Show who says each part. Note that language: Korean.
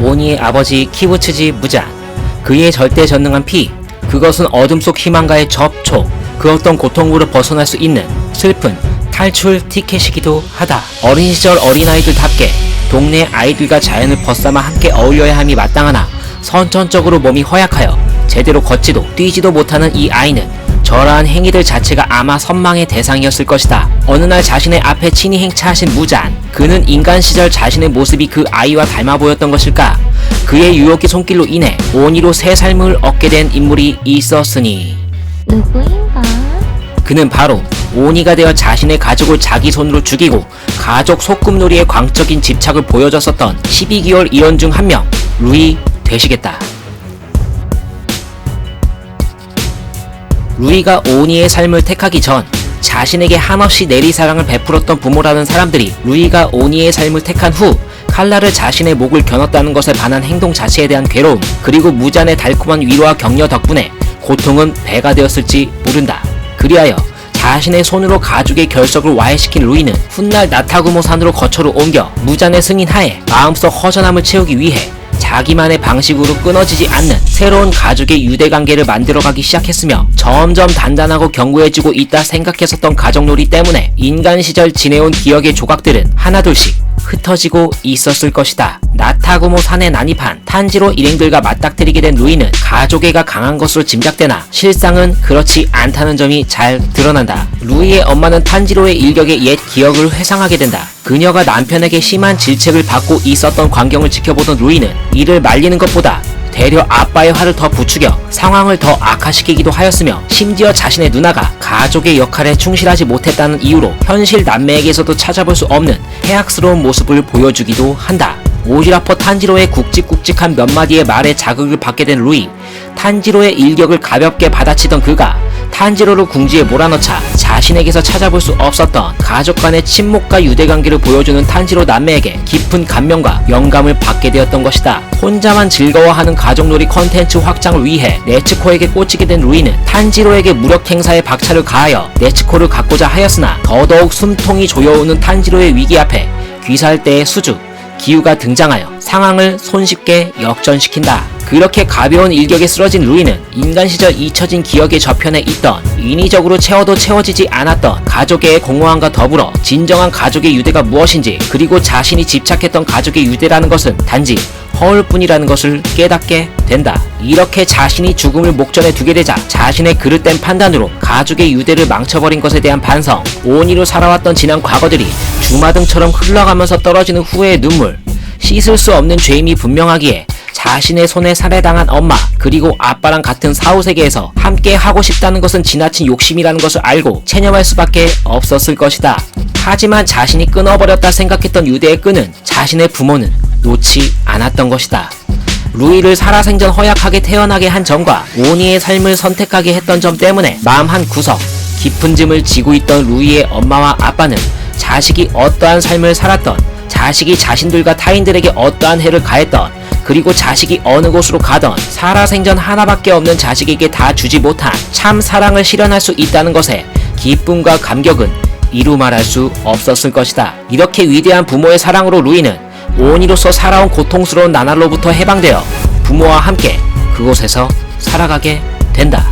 Speaker 1: 오니의 아버지 키부츠지 무잔, 그의 절대전능한 피, 그것은 어둠 속 희망과의 접촉, 그 어떤 고통으로 벗어날 수 있는 슬픈 탈출 티켓이기도 하다. 어린 시절 어린아이들답게 동네 아이들과 자연을 벗삼아 함께 어울려야 함이 마땅하나 선천적으로 몸이 허약하여 제대로 걷지도 뛰지도 못하는 이 아이는 저러한 행위들 자체가 아마 선망의 대상이었을 것이다. 어느 날 자신의 앞에 친히 행차하신 무잔, 그는 인간 시절 자신의 모습이 그 아이와 닮아 보였던 것일까? 그의 유혹의 손길로 인해 오니로 새 삶을 얻게 된 인물이 있었으니
Speaker 2: 누구인가?
Speaker 1: 그는 바로 오니가 되어 자신의 가족을 자기 손으로 죽이고 가족 소꿉놀이에 광적인 집착을 보여줬었던 12개월 일원 중 한 명, 루이 되시겠다. 루이가 오니의 삶을 택하기 전 자신에게 한없이 내리사랑을 베풀었던 부모라는 사람들이 루이가 오니의 삶을 택한 후 칼라를 자신의 목을 겨눴다는 것에 반한 행동 자체에 대한 괴로움, 그리고 무잔의 달콤한 위로와 격려 덕분에 고통은 배가 되었을지 모른다. 그리하여 자신의 손으로 가족의 결석을 와해시킨 루이는 훗날 나타구모 산으로 거처로 옮겨 무잔의 승인하에 마음속 허전함을 채우기 위해 자기만의 방식으로 끊어지지 않는 새로운 가족의 유대관계를 만들어가기 시작했으며 점점 단단하고 견고해지고 있다 생각했었던 가족놀이 때문에 인간 시절 지내온 기억의 조각들은 하나둘씩 흩어지고 있었을 것이다. 나타구모 산에 난입한 탄지로 일행들과 맞닥뜨리게 된 루이는 가족애가 강한 것으로 짐작되나 실상은 그렇지 않다는 점이 잘 드러난다. 루이의 엄마는 탄지로의 일격의 옛 기억을 회상하게 된다. 그녀가 남편에게 심한 질책을 받고 있었던 광경을 지켜보던 루이는 이를 말리는 것보다 되려 아빠의 화를 더 부추겨 상황을 더 악화시키기도 하였으며 심지어 자신의 누나가 가족의 역할에 충실하지 못했다는 이유로 현실 남매에게서도 찾아볼 수 없는 해악스러운 모습을 보여주기도 한다. 오지라퍼 탄지로의 굵직굵직한 몇 마디의 말에 자극을 받게 된 루이, 탄지로의 일격을 가볍게 받아치던 그가 탄지로를 궁지에 몰아넣자 자신에게서 찾아볼 수 없었던 가족 간의 친목과 유대관계를 보여주는 탄지로 남매에게 깊은 감명과 영감을 받게 되었던 것이다. 혼자만 즐거워하는 가족놀이 컨텐츠 확장을 위해 네츠코에게 꽂히게 된 루이는 탄지로에게 무력 행사에 박차를 가하여 네츠코를 갖고자 하였으나 더더욱 숨통이 조여오는 탄지로의 위기 앞에 귀사할 때의 수주, 기우가 등장하여 상황을 손쉽게 역전시킨다. 그렇게 가벼운 일격에 쓰러진 루이는 인간 시절 잊혀진 기억의 저편에 있던 인위적으로 채워도 채워지지 않았던 가족의 공허함과 더불어 진정한 가족의 유대가 무엇인지, 그리고 자신이 집착했던 가족의 유대라는 것은 단지 허울뿐이라는 것을 깨닫게 된다. 이렇게 자신이 죽음을 목전에 두게 되자 자신의 그릇된 판단으로 가족의 유대를 망쳐버린 것에 대한 반성, 오니로 살아왔던 지난 과거들이 주마등처럼 흘러가면서 떨어지는 후회의 눈물, 씻을 수 없는 죄임이 분명하기에 자신의 손에 살해당한 엄마, 그리고 아빠랑 같은 사후세계에서 함께 하고 싶다는 것은 지나친 욕심이라는 것을 알고 체념할 수밖에 없었을 것이다. 하지만 자신이 끊어버렸다 생각했던 유대의 끈은 자신의 부모는 놓지 않았던 것이다. 루이를 살아생전 허약하게 태어나게 한 점과 오니의 삶을 선택하게 했던 점 때문에 마음 한 구석 깊은 짐을 지고 있던 루이의 엄마와 아빠는 자식이 어떠한 삶을 살았던, 자식이 자신들과 타인들에게 어떠한 해를 가했던, 그리고 자식이 어느 곳으로 가던 살아생전 하나밖에 없는 자식에게 다 주지 못한 참 사랑을 실현할 수 있다는 것에 기쁨과 감격은 이루 말할 수 없었을 것이다. 이렇게 위대한 부모의 사랑으로 루이는 오니로서 살아온 고통스러운 나날로부터 해방되어 부모와 함께 그곳에서 살아가게 된다.